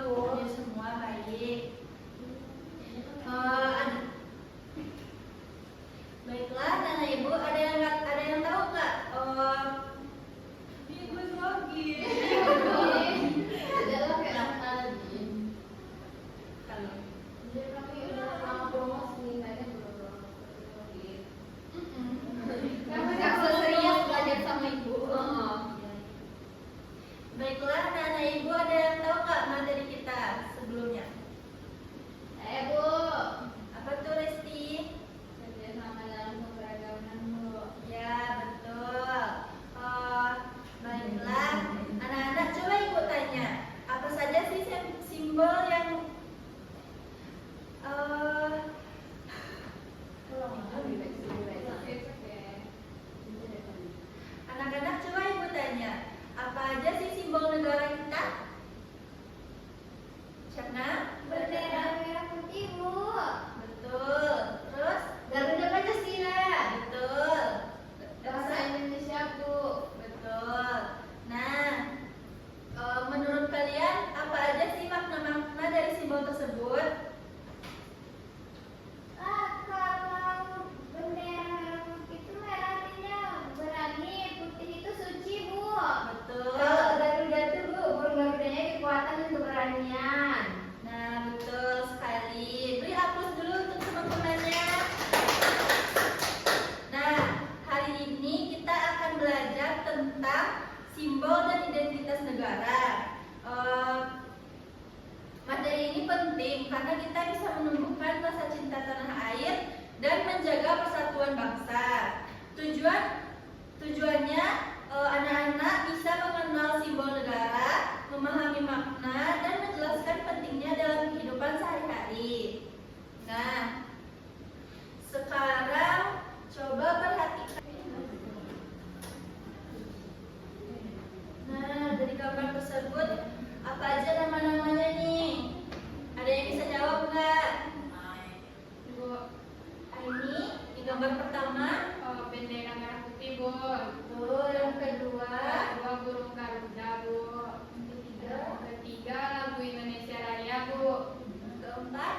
Bu. Hadir semua, baik. Baiklah, Nana Ibu, ada yang tahu nggak? Ibu lagi. Adalah kayak tadi. Kalau Jadi kami udah lama promosi, kayaknya belum lagi. Kamu nggak serius belajar sama ibu. Baiklah, Nana Ibu, ada yang tahu nggak materi kita sebelumnya? Bu. Apa tuh, Lesti? Kerja sama dalam keberagaman, Bu. Ya, betul. Baiklah, anak-anak, coba Ibu tanya, apa saja sih simbol yang anak-anak, coba Ibu tanya, apa aja sih simbol negara kita? Syakna? Bendera merah putih, Bu. Betul. Terus? Garuda Pancasila. Betul. Bahasa Indonesia, Bu. Betul. Nah, menurut kalian apa aja sih makna-makna dari simbol tersebut? Kalau bendera merah putih itu merah artinya berani, putih itu suci, Bu. Betul. Kalau Garuda itu, Bu, burung Garudanya kekuatan dan keberanian. Nah, betul sekali. Beri aplaus dulu untuk teman-temannya. Nah, hari ini kita akan belajar tentang simbol dan identitas negara. Materi ini penting karena kita bisa menumbuhkan rasa cinta tanah air dan menjaga persatuan bangsa. Tujuannya anak-anak bisa mengenal simbol negara, memahami makna, dan menjelaskan pentingnya dalam kehidupan sehari-hari. Nah, sekarang coba perhatikan. Nah, dari gambar tersebut apa aja nama-namanya nih? Ada yang bisa jawab nggak? Bu, Ini di gambar pertama. bendera merah putih, Bu. Tuh, yang kedua. Kedua burung Garuda, Bu. Yang ketiga. Ketiga lagu Indonesia Raya, Bu. Yang keempat.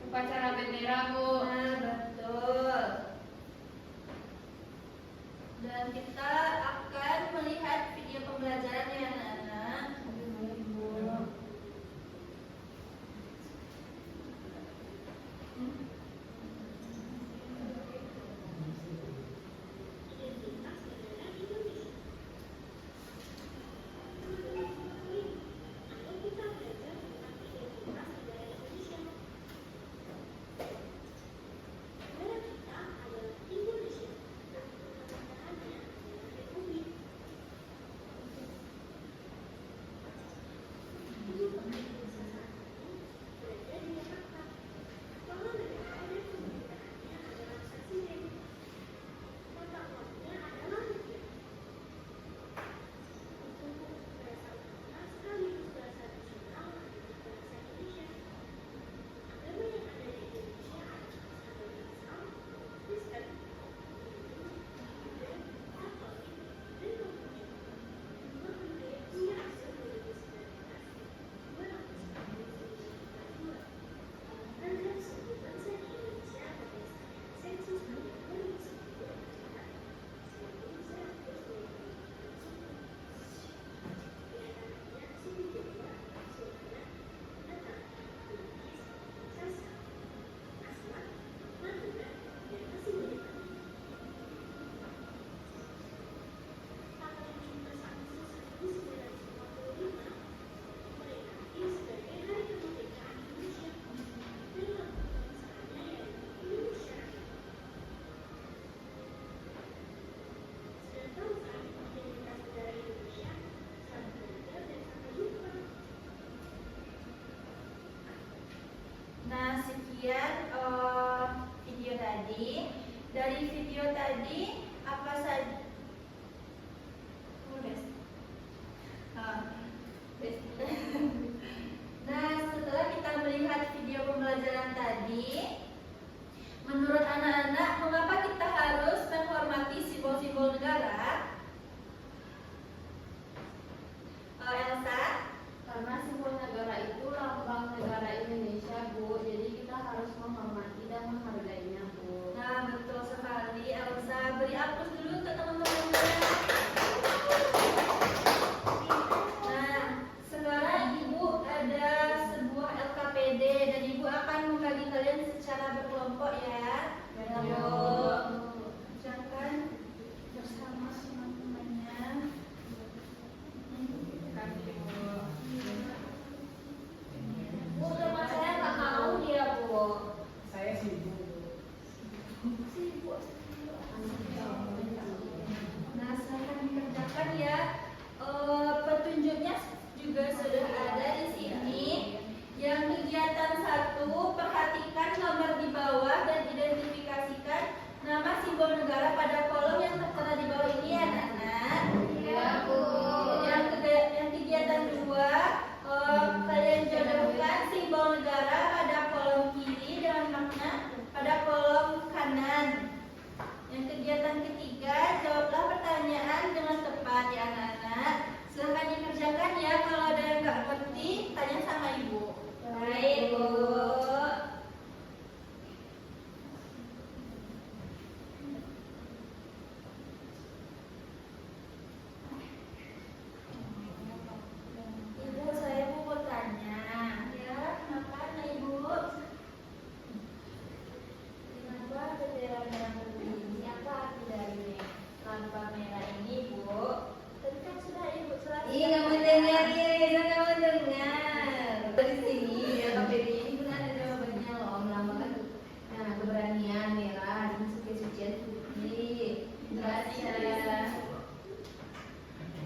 Upacara bendera, Bu. Nah, betul. Dan kita akan melihat video pembelajaran ya, anak-anak. Nah, sekian video tadi. Dari video tadi apa saja? Nah, setelah kita melihat video pembelajaran tadi, menurut anak-anak, mengapa kita harus menghormati simbol-simbol negara? Elsa? Karena simbol negara itu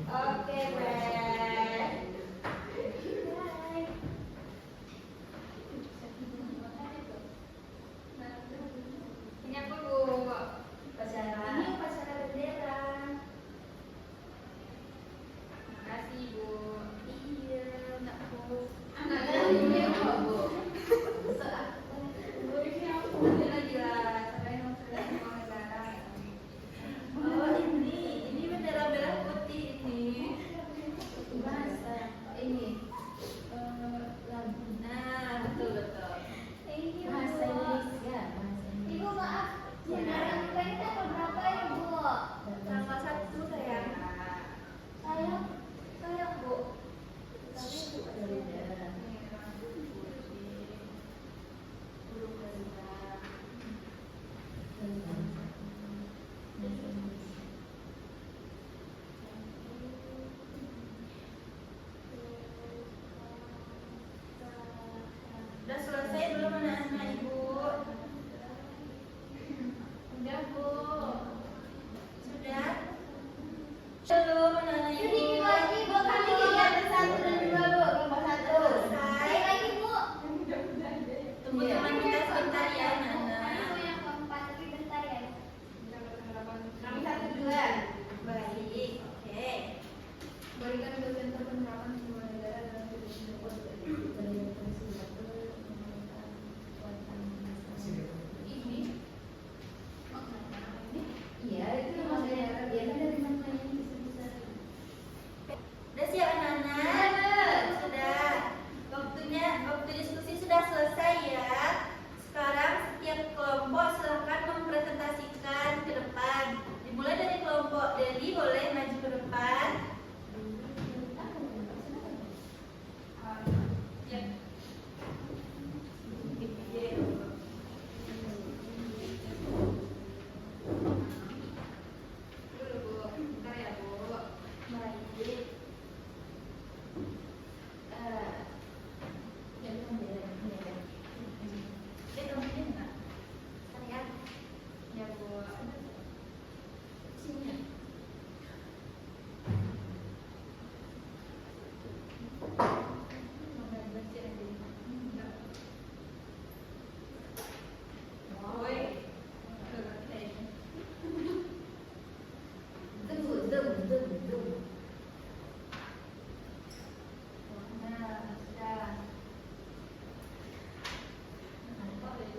Oke, Bre. Ini apa, Bu? Upacara. Ini upacara bendera. Makasih, Bu. Iya, nak Bu. Ini apa, Bu? Ini lagi lah, sampai mau negara. Oh, ini bendera merah putih ini. Bahasa ini lagu. Nah, betul betul. Bahasa Indonesia. Ibu maaf, bendera kita ini tanggal berapa ya, Bu? Tanggal 1 sayang. Saya Bu. Udah selesai belum anak-anak Ibu? Udah, Bu. Sudah? Belum anak-anak Ibu? Sedikit lagi, Bu. Kami kegiatan 1 dan 2, Bu. Kelompok 1. Selesai. Lagi, Bu. Tunggu teman kita sebentar ya anak-anak. Ibu yang keempat, tapi bentar ya. Kami 1, 2. Baik, oke. Berikan dosen penerapan semua negara dalam ini. Iya, itu maksudnya dia dari mana ini bisa. Udah siap anak-anak? Sudah. Waktu diskusi sudah selesai ya. Sekarang setiap kelompok silakan mempresentasikan ke depan. Dimulai dari kelompok Deli, boleh maju ke depan. Ya. Dulu, Bu. Bentar ya, Bu. Baik. Kamu enggak? Saya. Ya, Bu. Sini.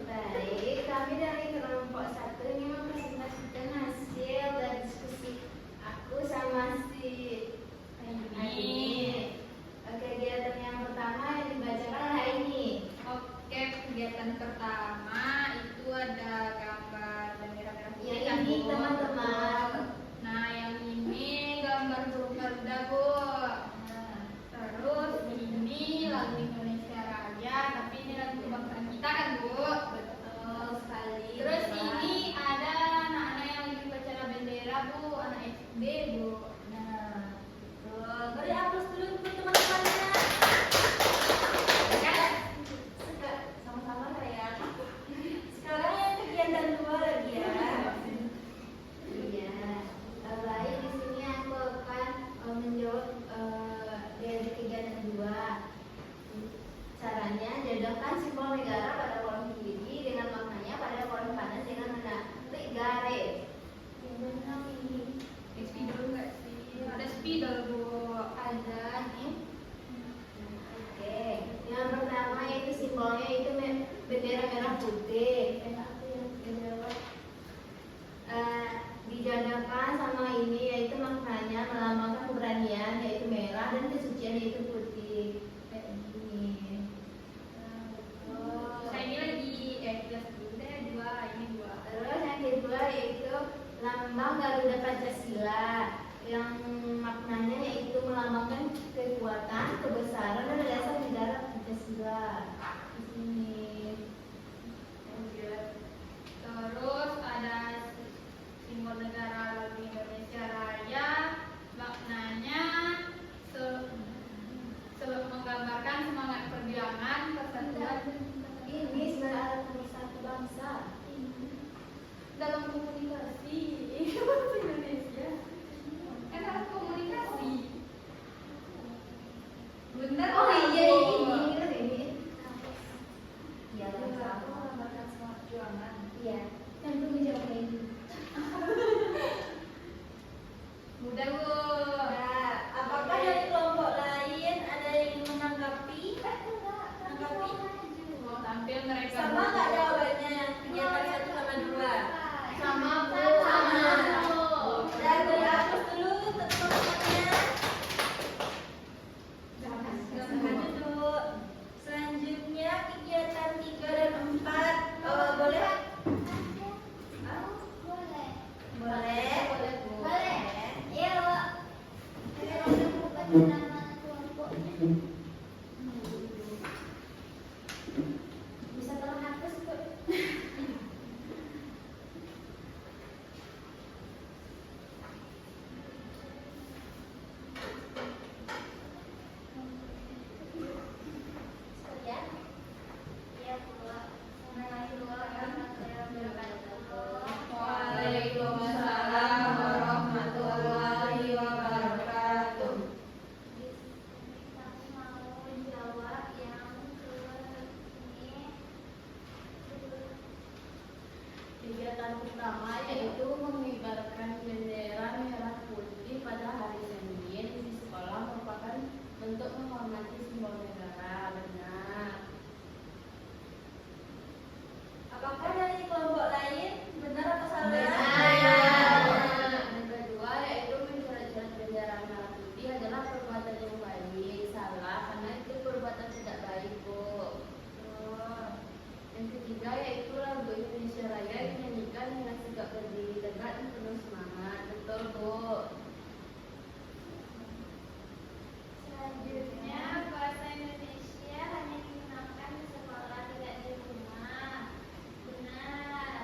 Baik, kami dari kelompok 1 ini mempresentasikan hasil dari diskusi aku sama si Aini. Kegiatan yang pertama yang dibacakan adalah ini. Oke, kegiatan pertama itu ada gambar bendera merah putih. Yang kan, ini, Bu? teman-teman. Nah, yang ini gambar burung garuda, Bu. Terus ini lagu Indonesia Raya, tapi ini lagu kebangsaan kita kan, Bu? Betul sekali. Terus Bapak. ini ada anak-anak yang lagi upacara bendera, Bu, anak SD, Bu. Nah, betul. Beri aplaus dulu untuk teman-temannya. Ya. Sama-sama sayang. Sekarang yang kegiatan 2 lagi ya. Iya. Baik, di sini aku akan menjawab dari kegiatan 2. Caranya, jadwalkan simbol negara pada kolom kiri dengan maknanya pada kolom kanan dengan menarik garis. Yang benar ini. Spidol nggak sih? Ada spidol, Bu. Ada nih. Oke. Yang pertama yaitu simbolnya itu bendera merah putih. Dijadakan sama ini yaitu maknanya melambangkan keberanian yaitu merah dan kesucian yaitu putih. Kayak gini. Saya ini lagi kelas dulu deh, 2, ini 2. Terus yang kedua yaitu lambang Garuda Pancasila yang maknanya yaitu melambangkan kekuatan, kebesaran dan dasar negara Pancasila. Di sini. Terus ada simbol negara lagu Indonesia Raya, maknanya menggambarkan semangat perjuangan persatuan ini sebagai alat pemersatu bangsa dalam komunikasi bahasa Indonesia. nama kelompoknya? Bisa tolong hapus, Bu? Sekalian? Ya, Bu. Assalamualaikum warahmatullahi wabarakatuh. Waalaikumsalam warahmatullahi wabarakatuh. Kami mau jawab yang ini. Kegiatan pertama yaitu mengibarkan bendera merah putih pada hari Senin di sekolah merupakan bentuk menghormati simbol negara. Benar. Apakah dari kelompok lain benar atau salah? Benar. Yang kedua yaitu mencoret-coret bendera merah putih adalah perbuatan yang baik. Salah karena itu perbuatan tidak baik, Bu. Yang ketiga yaitu lagu Indonesia Raya dinyanyikan dengan sigap berdiri tegak dan penuh semangat. Betul, Bu. Selanjutnya, bahasa Indonesia hanya digunakan di sekolah, tidak di rumah. Benar.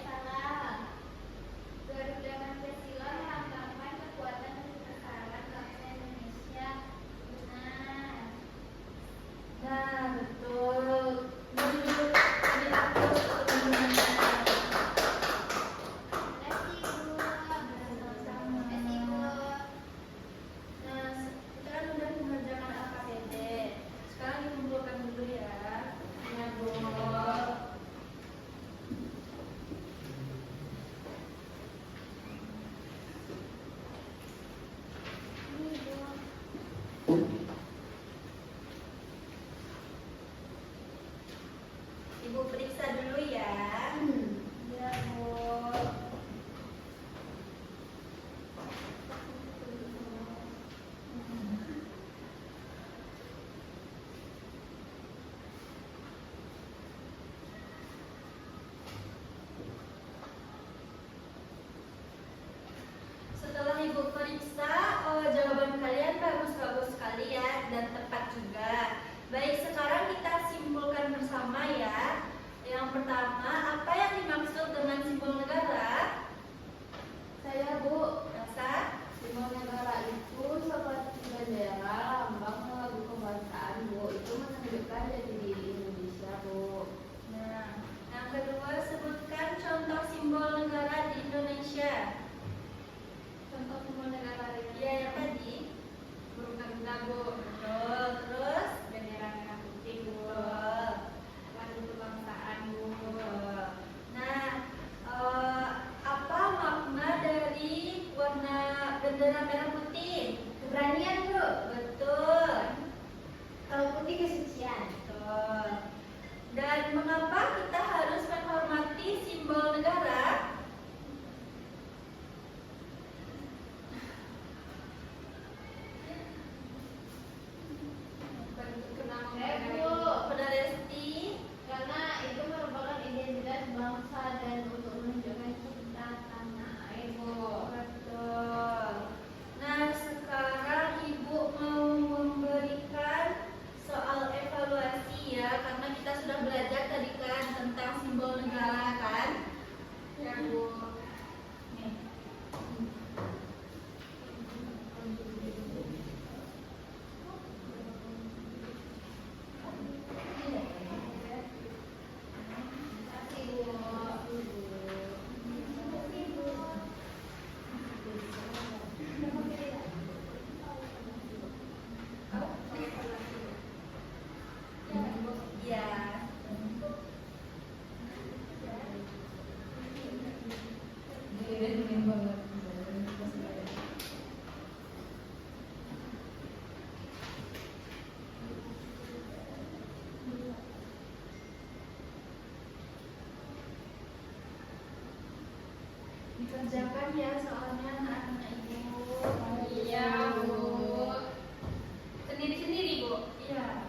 Salah. Garuda Pancasila melambangkan kekuatan dan kebesaran bangsa Indonesia. Benar. Nah, betul. Jadi aku teman-teman. Terima kasih, Bu. Sama-sama. Terima kasih, Bu. Nah, kita kan udah mengerjakan AKBD. Sekarang dikumpulkan dulu ya. Ya, Bu. Ini, Bu. Ibu periksa dulu ya. Ya, Bu. Setelah Ibu periksa, jawaban kalian bagus-bagus sekali ya dan tepat juga. Baik, sekarang kita simpulkan bersama ya. Yang pertama, apa yang dimaksud dengan simbol negara? Saya, Bu. Rasa? Simbol negara itu seperti bendera, lambang, lagu kebangsaan, Bu. Itu menunjukkan jati diri Indonesia, Bu. Nah, yang kedua, sebutkan contoh simbol negara di Indonesia. Contoh simbol negara Ya, yang tadi. burung garuda, Bu. Betul. Terus? Bendera merah putih, Bu. Betul. Lagu kebangsaan, Bu. Betul. Nah, apa makna dari warna bendera merah putih? Keberanian, Bu. Betul. Kalau putih kesucian. Betul. Dan mengapa kita harus menghormati simbol negara? Bentuk kenang Bu, Saudara Resti. karena itu merupakan identitas bangsa dan untuk menunjukkan cinta tanah air, Bu. Betul. Nah, sekarang Ibu mau memberikan soal evaluasi ya, karena kita sudah belajar tadi kan tentang simbol negara kan? Ya, Bu. Nih. Ya. Dikerjakan ya soalnya anak-anak Ibu. Iya, Bu. Sendiri-sendiri, Bu. Iya.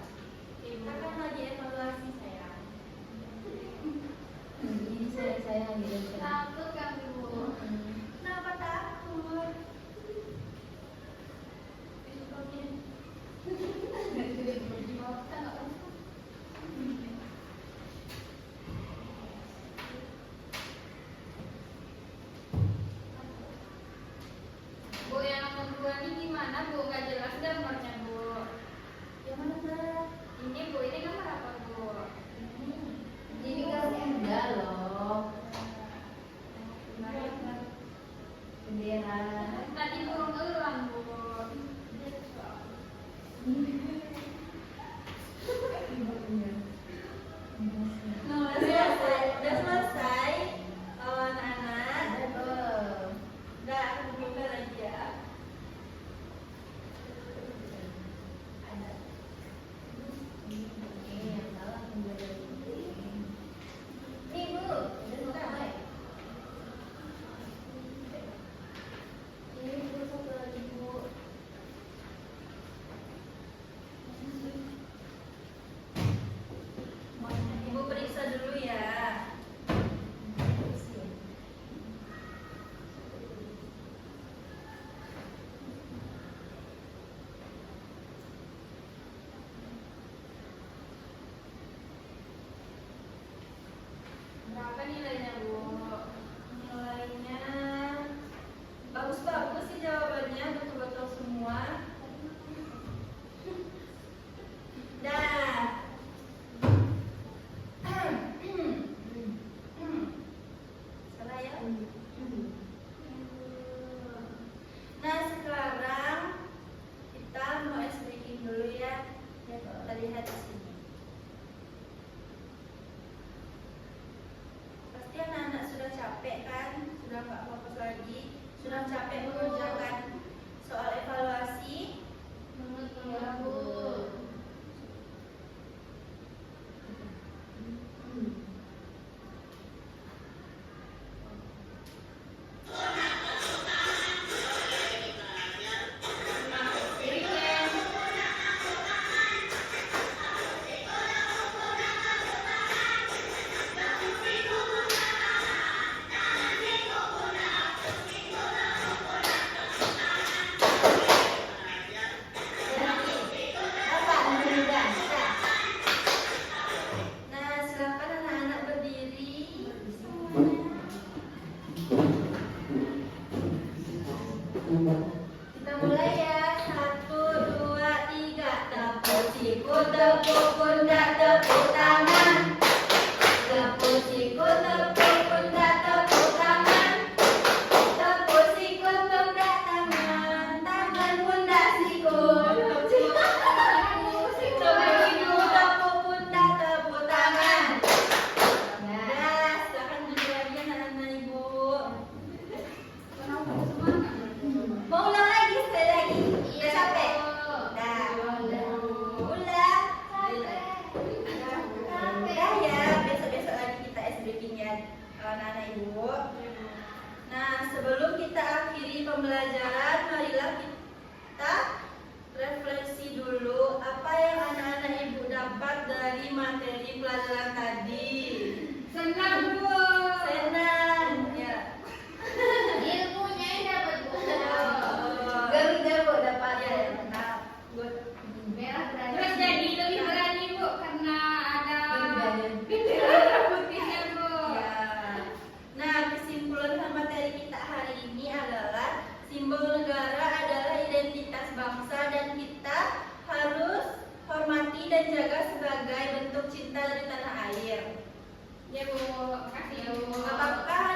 Ibu. Kita kan lagi evaluasi sayang. Ini saya lagi Takut kan Bu? Kenapa takut? mana Bu? Nggak jelas gambarnya Bu. Yang mana? Ini Bu, ini gambar apa Bu? Ini kan indah loh. Bendera. Tadi burung elang Bu. Nah, udah selesai. Anak-anak. Udah, buka lagi ya. Nih Bu, udah selesai. Ini Bu, satu lagi Bu. Ibu periksa dulu ya. Berapa nilainya Bu? Nilainya bagus-bagus sih jawabannya, betul-betul semua. Dah. Salah ya? Nah, sekarang kita mau ice breaking dulu ya. Kita lihat di sini. Pasti anak-anak sudah capek kan? Sudah nggak fokus lagi? Sudah capek mengerjakan soal evaluasi? Ya Bu. Nah, silakan anak-anak berdiri. Kita mulai ya. 1, 2, 3. Tepuk siku, tepuk pundak, tepuk tangan. Tepuk siku, tepuk pundak, tepuk tangan. Tepuk siku, pundak, tangan. Tangan, pundak, siku. Tepuk siku, tepuk pundak, tepuk tangan. Nah, silakan duduk lagi anak-anak Ibu. Mau ulang lagi sekali lagi? Udah capek? Dah. Ulang. Udah ya, besok-besok lagi kita ice breaking ya anak-anak Ibu. Nah, sebelum kita akhiri pembelajaran, marilah kita refleksi dulu apa yang anak-anak Ibu dapat dari materi pelajaran tadi. Senang Bu. Senang ya. Ilmunya yang dapat Bu. Garuda Bu dapat ya. Mantap. Merah berani. Terus jadi lebih berani Bu karena ada bendera putihnya Bu. Ya. Nah, kesimpulan materi kita hari ini adalah simbol negara adalah identitas bangsa dan kita harus hormati dan jaga sebagai bentuk cinta dari tanah air. Ya Bu, makasih Bu. Apakah